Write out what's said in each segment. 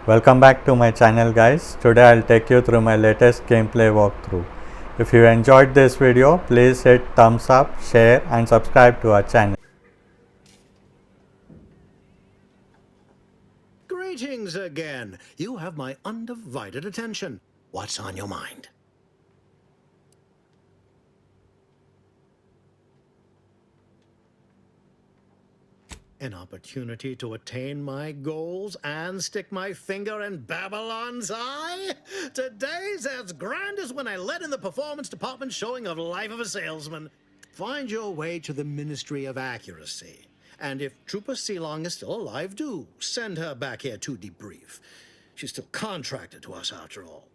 Welcome back to my channel guys. Today I'll take you through my latest gameplay walkthrough. If you enjoyed this video, please hit thumbs up, share and subscribe to our channel. Greetings again. You have my undivided attention. What's on your mind? An opportunity to attain my goals and stick my finger in Babylon's eye? Today's as grand as when I led in the performance department showing of Life of a Salesman. Find your way to the Ministry of Accuracy. And if Trooper Sealong is still alive, do send her back here to debrief. She's still contracted to us after all.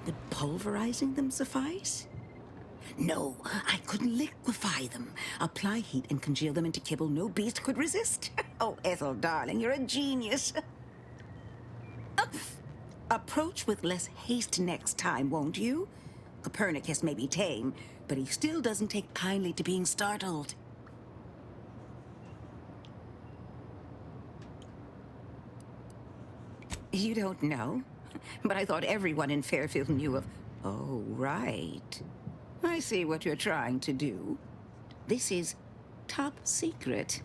Would pulverizing them suffice? No, I couldn't liquefy them. Apply heat and congeal them into kibble no beast could resist. Oh, Ethel, darling, you're a genius. Approach with less haste next time, won't you? Copernicus may be tame, but he still doesn't take kindly to being startled. You don't know? But I thought everyone in Fairfield knew of... Oh, right. I see what you're trying to do. This is top secret.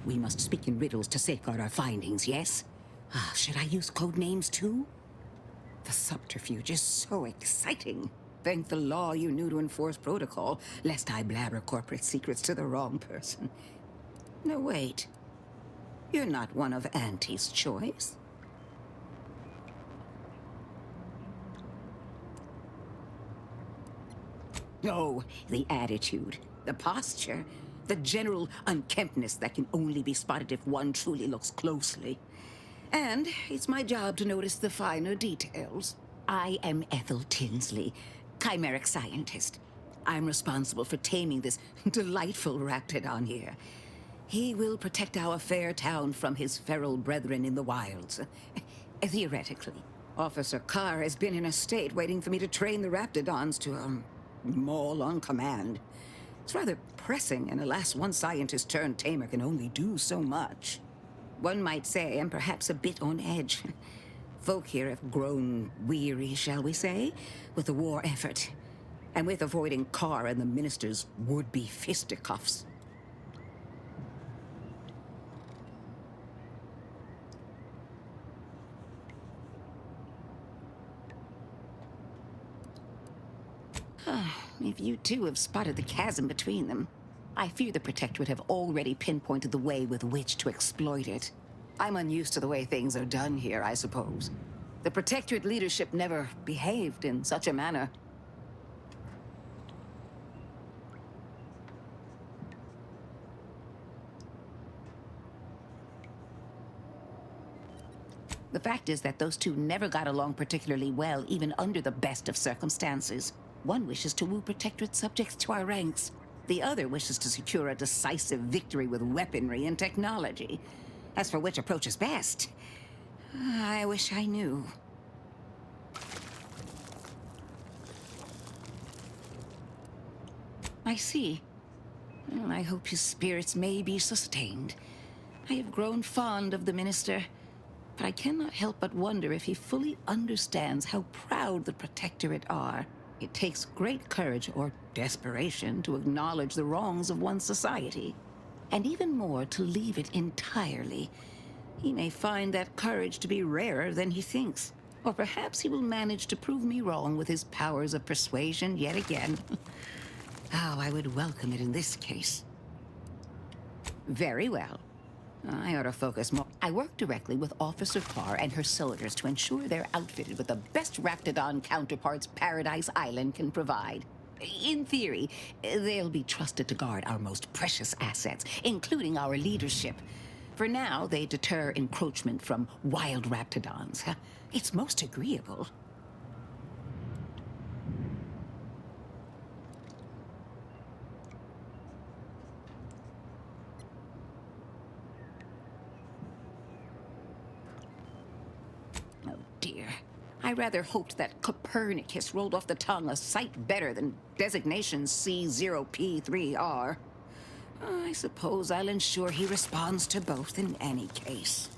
We must speak in riddles to safeguard our findings, yes? Should I use code names too? The subterfuge is so exciting. Thank the law you knew to enforce protocol, lest I blabber corporate secrets to the wrong person. No, wait. You're not one of Auntie's choice. Oh, the attitude, the posture, the general unkemptness that can only be spotted if one truly looks closely. And it's my job to notice the finer details. I am Ethel Tinsley, chimeric scientist. I'm responsible for taming this delightful raptidon here. He will protect our fair town from his feral brethren in the wilds. Theoretically. Officer Carr has been in a state waiting for me to train the raptidons to, maul on command. It's rather pressing, and alas, one scientist turned tamer can only do so much. One might say I'm perhaps a bit on edge. Folk here have grown weary, shall we say, with the war effort, and with avoiding Carr and the minister's would-be fisticuffs. If you two have spotted the chasm between them, I fear the Protectorate have already pinpointed the way with which to exploit it. I'm unused to the way things are done here, I suppose. The Protectorate leadership never behaved in such a manner. The fact is that those two never got along particularly well, even under the best of circumstances. One wishes to woo Protectorate subjects to our ranks. The other wishes to secure a decisive victory with weaponry and technology. As for which approach is best, I wish I knew. I see. Well, I hope his spirits may be sustained. I have grown fond of the Minister, but I cannot help but wonder if he fully understands how proud the Protectorate are. It takes great courage or desperation to acknowledge the wrongs of one's society, and even more to leave it entirely. He may find that courage to be rarer than he thinks, or perhaps he will manage to prove me wrong with his powers of persuasion yet again. Oh, I would welcome it in this case. Very well. I ought to focus more. I work directly with Officer Carr and her soldiers to ensure they're outfitted with the best Raptidon counterparts Paradise Island can provide. In theory, they'll be trusted to guard our most precious assets, including our leadership. For now, they deter encroachment from wild Raptidons. It's most agreeable. Oh dear. I rather hoped that Copernicus rolled off the tongue a sight better than designation C0P3R. I suppose I'll ensure he responds to both in any case.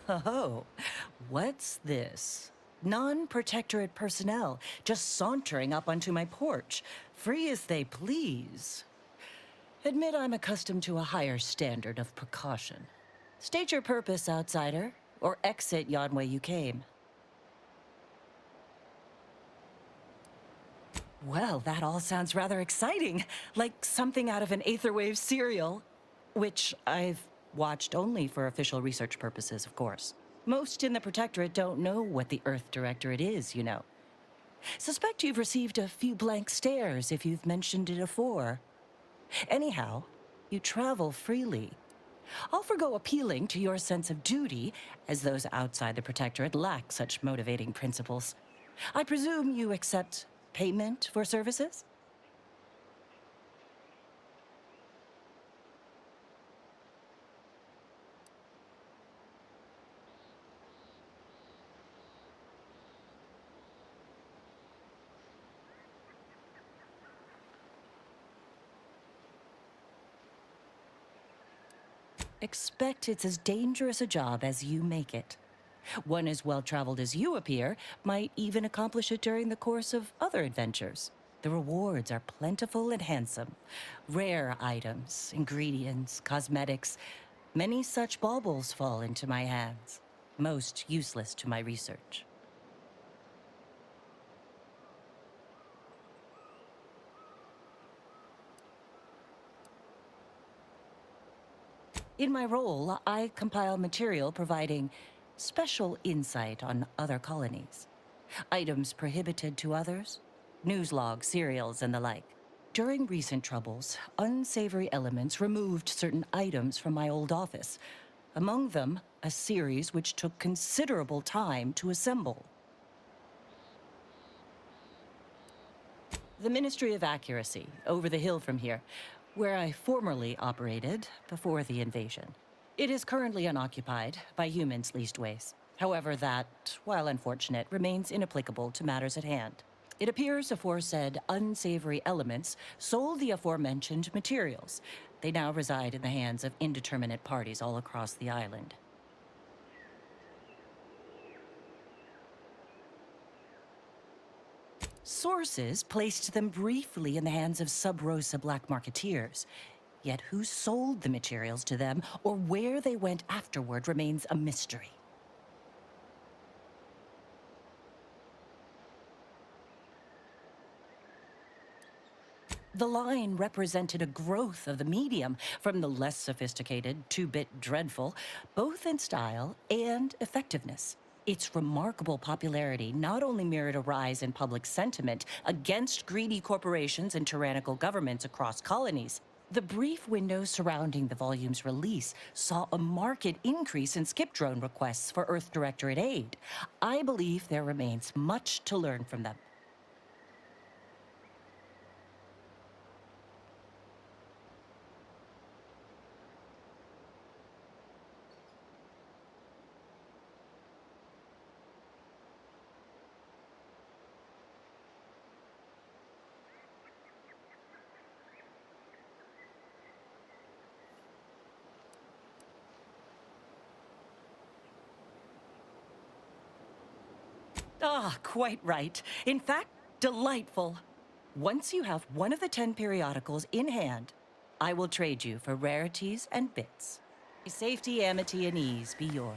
Oh, what's this? Non-protectorate personnel just sauntering up onto my porch, free as they please. Admit I'm accustomed to a higher standard of precaution. State your purpose, outsider, or exit yon way you came. Well, that all sounds rather exciting, like something out of an Aetherwave serial. Which I've watched only for official research purposes, of course. Most in the Protectorate don't know what the Earth Directorate is, you know. Suspect you've received a few blank stares if you've mentioned it afore. Anyhow, you travel freely. I'll forgo appealing to your sense of duty, as those outside the Protectorate lack such motivating principles. I presume you accept payment for services? Expect it's as dangerous a job as you make it. One as well-traveled as you appear might even accomplish it during the course of other adventures. The rewards are plentiful and handsome. Rare items, ingredients, cosmetics. Many such baubles fall into my hands. Most useless to my research. In my role, I compile material providing special insight on other colonies. Items prohibited to others, news logs, serials, and the like. During recent troubles, unsavory elements removed certain items from my old office. Among them, a series which took considerable time to assemble. The Ministry of Accuracy, over the hill from here, where I formerly operated before the invasion. It is currently unoccupied by humans leastways. However, that, while unfortunate, remains inapplicable to matters at hand. It appears aforesaid unsavory elements sold the aforementioned materials. They now reside in the hands of indeterminate parties all across the island. Sources placed them briefly in the hands of sub-Rosa black marketeers. Yet who sold the materials to them or where they went afterward remains a mystery. The line represented a growth of the medium, from the less sophisticated, two-bit dreadful, both in style and effectiveness. Its remarkable popularity not only mirrored a rise in public sentiment against greedy corporations and tyrannical governments across colonies. The brief window surrounding the volume's release saw a marked increase in skip drone requests for Earth Directorate aid. I believe there remains much to learn from them. Ah, quite right. In fact, delightful. Once you have one of the 10 periodicals in hand, I will trade you for rarities and bits. Safety, amity, and ease be yours.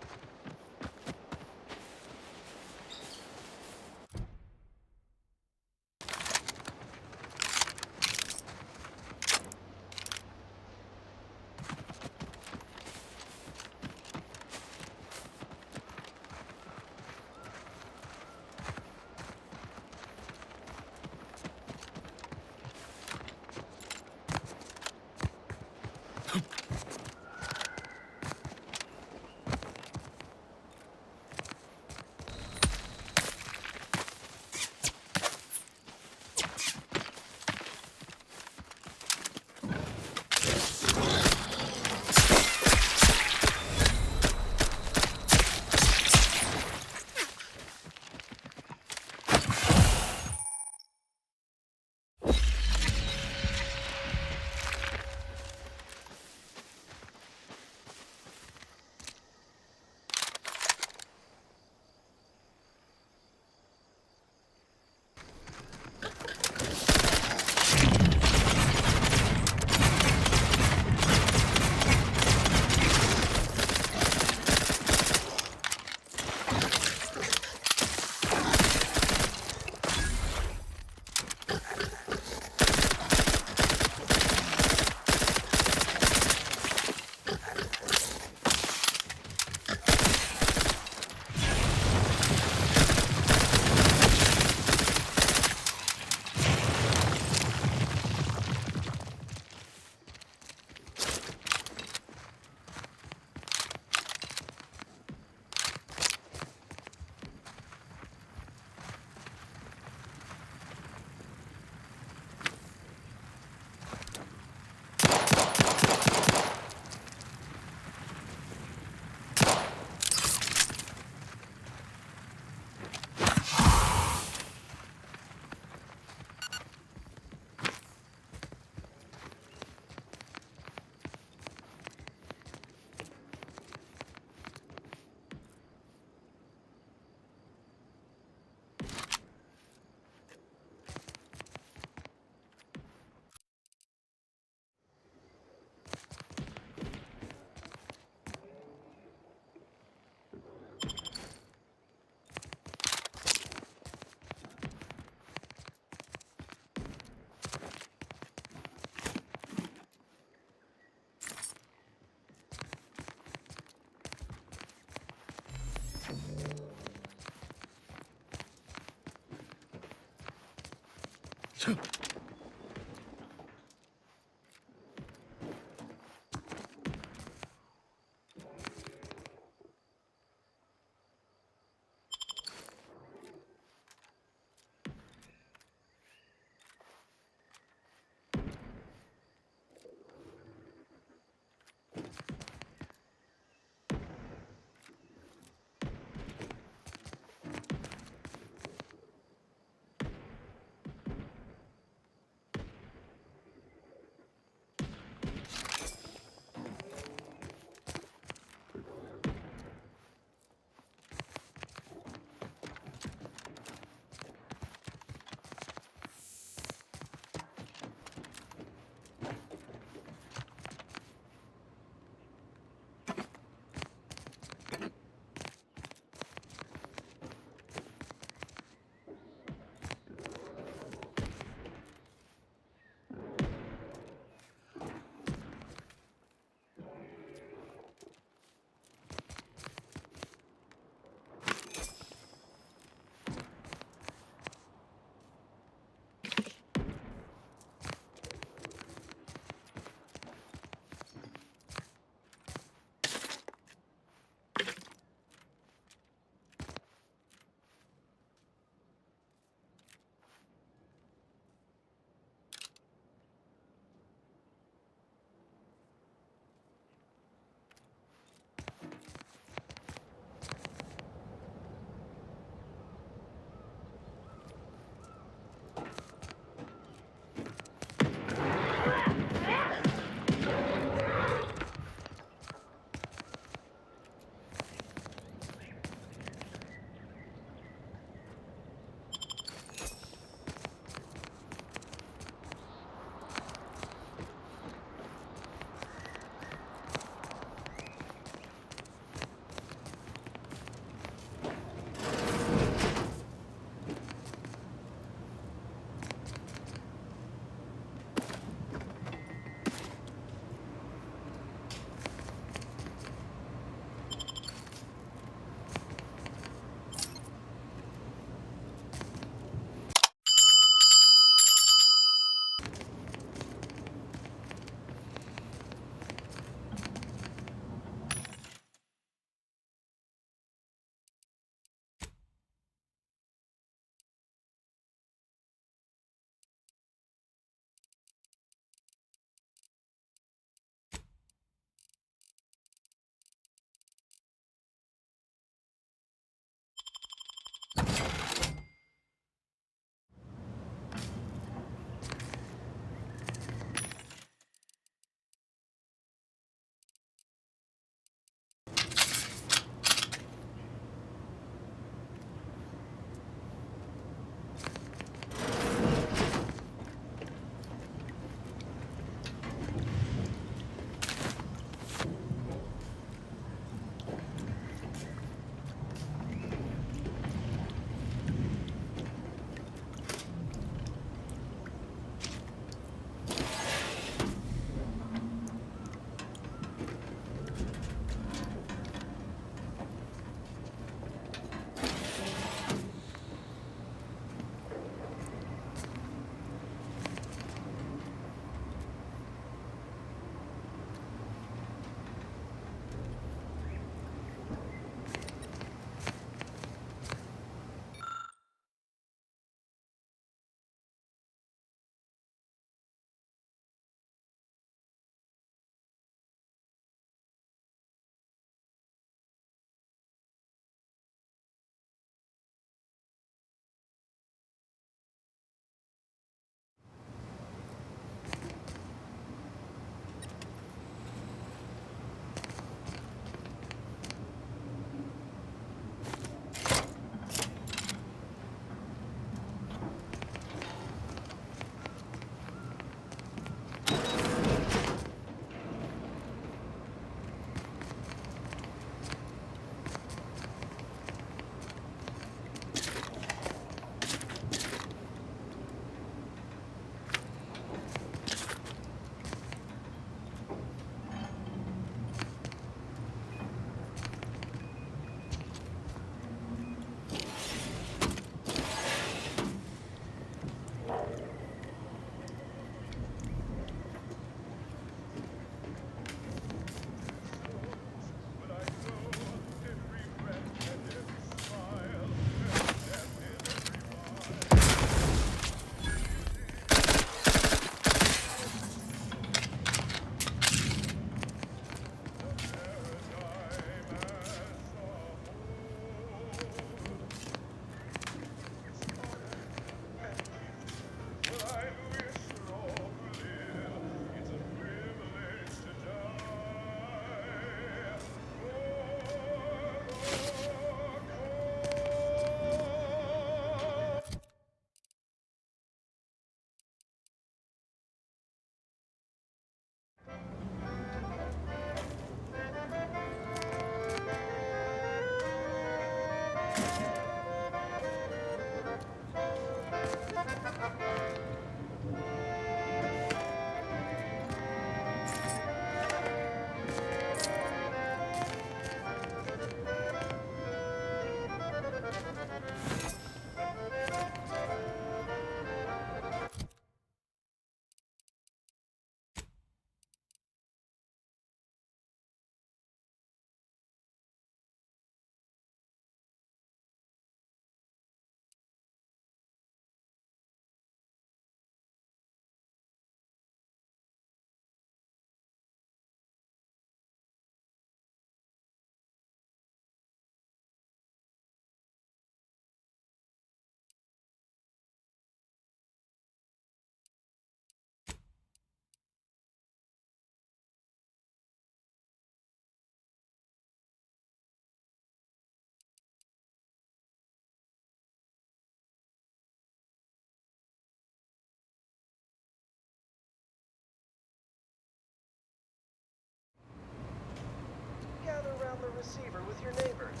receiver with your neighbors.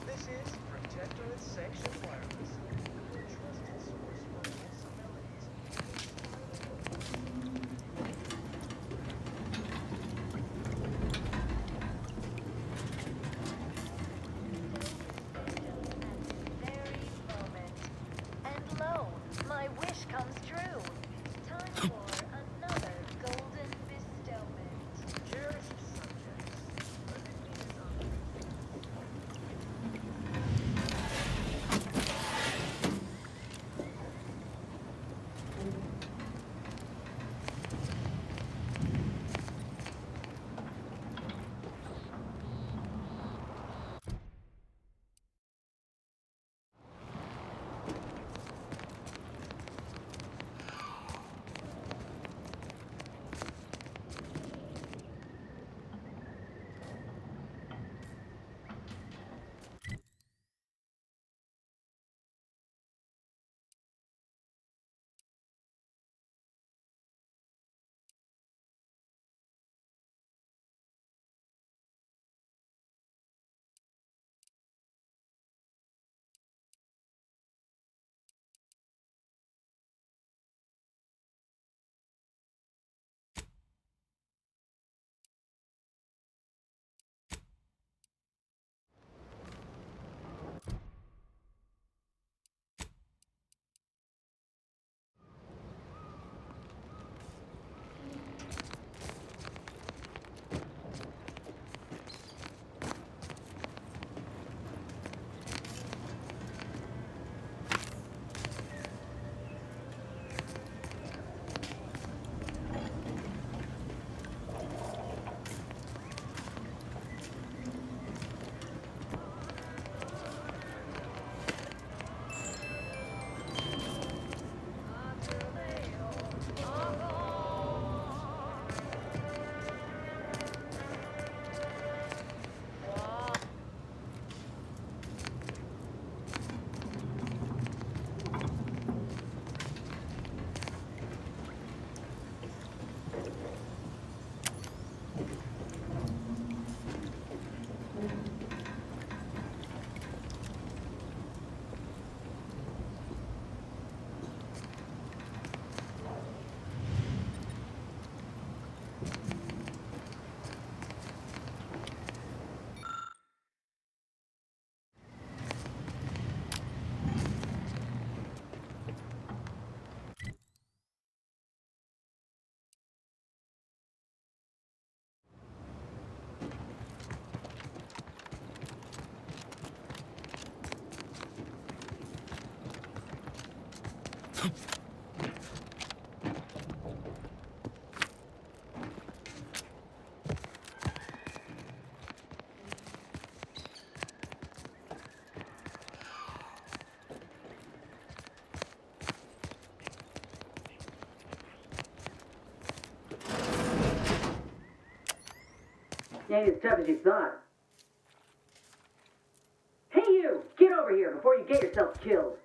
This is Protectorate Sanctioned Wireless. Your trusted source for wholesome melodies. Very moment. And lo, my wish comes true. Time for another golden bestowment. Cherished subjects. Let it be designed. You ain't as tough as you thought. Hey you! Get over here before you get yourself killed!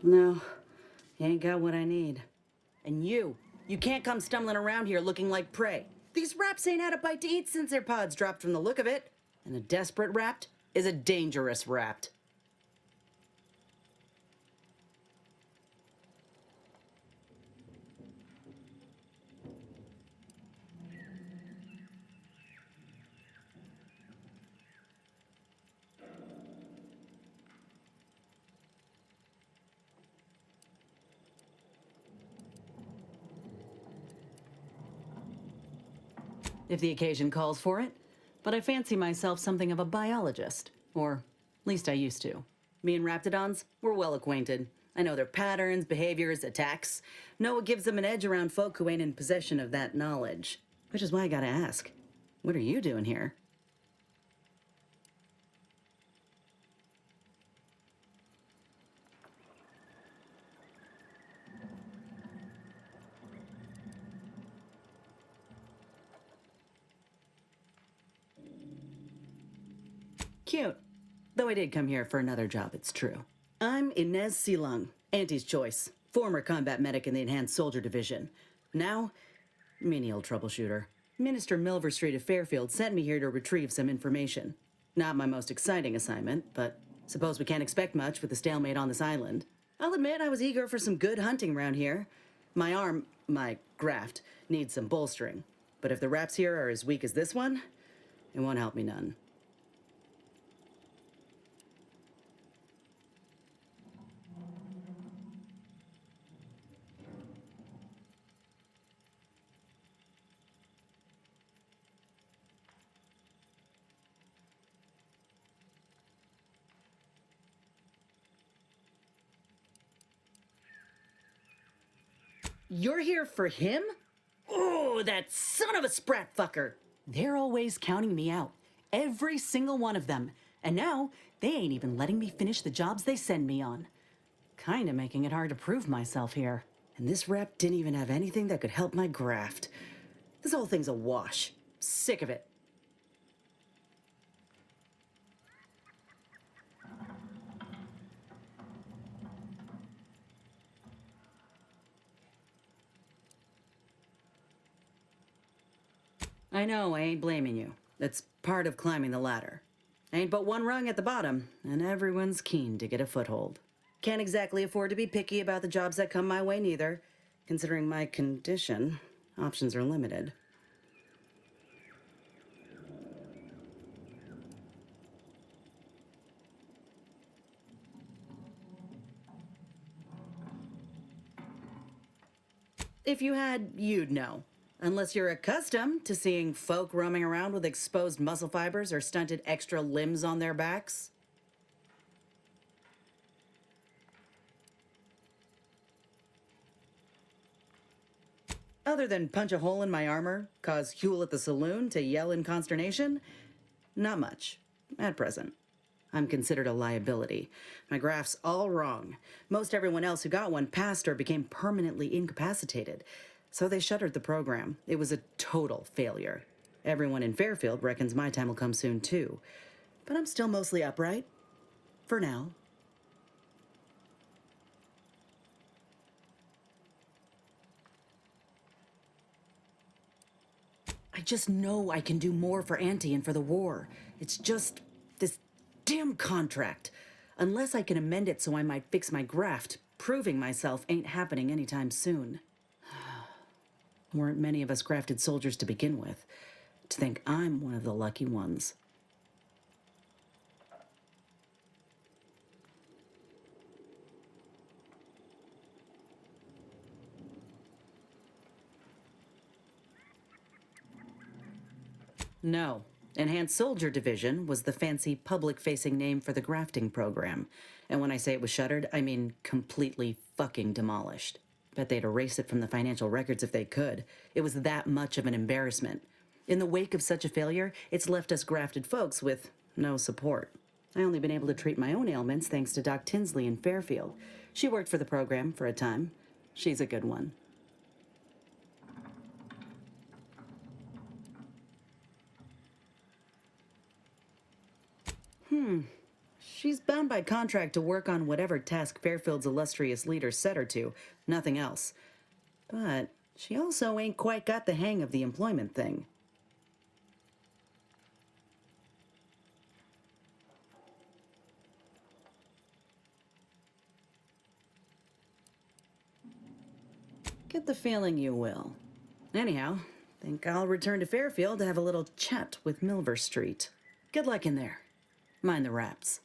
No, you ain't got what I need. And you can't come stumbling around here looking like prey. These raps ain't had a bite to eat since their pods dropped from the look of it. And a desperate rapt is a dangerous rapt. If the occasion calls for it. But I fancy myself something of a biologist. Or, at least I used to. Me and raptidons, we're well acquainted. I know their patterns, behaviors, attacks. Know what gives them an edge around folk who ain't in possession of that knowledge. Which is why I gotta ask, what are you doing here? Cute. Though I did come here for another job, it's true. I'm Inez Silung, Auntie's choice. Former combat medic in the Enhanced Soldier Division. Now, menial troubleshooter. Minister Milverstreet of Fairfield sent me here to retrieve some information. Not my most exciting assignment, but suppose we can't expect much with the stalemate on this island. I'll admit I was eager for some good hunting around here. My graft, needs some bolstering. But if the raps here are as weak as this one, it won't help me none. You're here for him? Oh, that son of a sprat fucker! They're always counting me out. Every single one of them. And now, they ain't even letting me finish the jobs they send me on. Kinda making it hard to prove myself here. And this rep didn't even have anything that could help my graft. This whole thing's a wash. Sick of it. I know, I ain't blaming you. That's part of climbing the ladder. Ain't but one rung at the bottom, and everyone's keen to get a foothold. Can't exactly afford to be picky about the jobs that come my way neither. Considering my condition, options are limited. If you had, you'd know. Unless you're accustomed to seeing folk roaming around with exposed muscle fibers or stunted extra limbs on their backs. Other than punch a hole in my armor, cause Huel at the saloon to yell in consternation, not much, at present. I'm considered a liability. My graph's all wrong. Most everyone else who got one passed or became permanently incapacitated. So they shuttered the program. It was a total failure. Everyone in Fairfield reckons my time will come soon too. But I'm still mostly upright. For now. I just know I can do more for Auntie and for the war. It's just this damn contract. Unless I can amend it so I might fix my graft, proving myself ain't happening anytime soon. Weren't many of us grafted soldiers to begin with. To think I'm one of the lucky ones. No. Enhanced Soldier Division was the fancy public-facing name for the grafting program. And when I say it was shuttered, I mean completely fucking demolished. Bet they'd erase it from the financial records if they could. It was that much of an embarrassment. In the wake of such a failure, it's left us grafted folks with no support. I only been able to treat my own ailments thanks to Doc Tinsley in Fairfield. She worked for the program for a time. She's a good one. She's bound by contract to work on whatever task Fairfield's illustrious leader set her to, nothing else. But she also ain't quite got the hang of the employment thing. Get the feeling you will. Anyhow, think I'll return to Fairfield to have a little chat with Milverstreet. Good luck in there. Mind the wraps.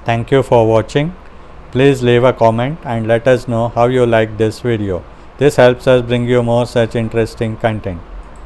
Thank you for watching. Please leave a comment and let us know how you like this video. This helps us bring you more such interesting content.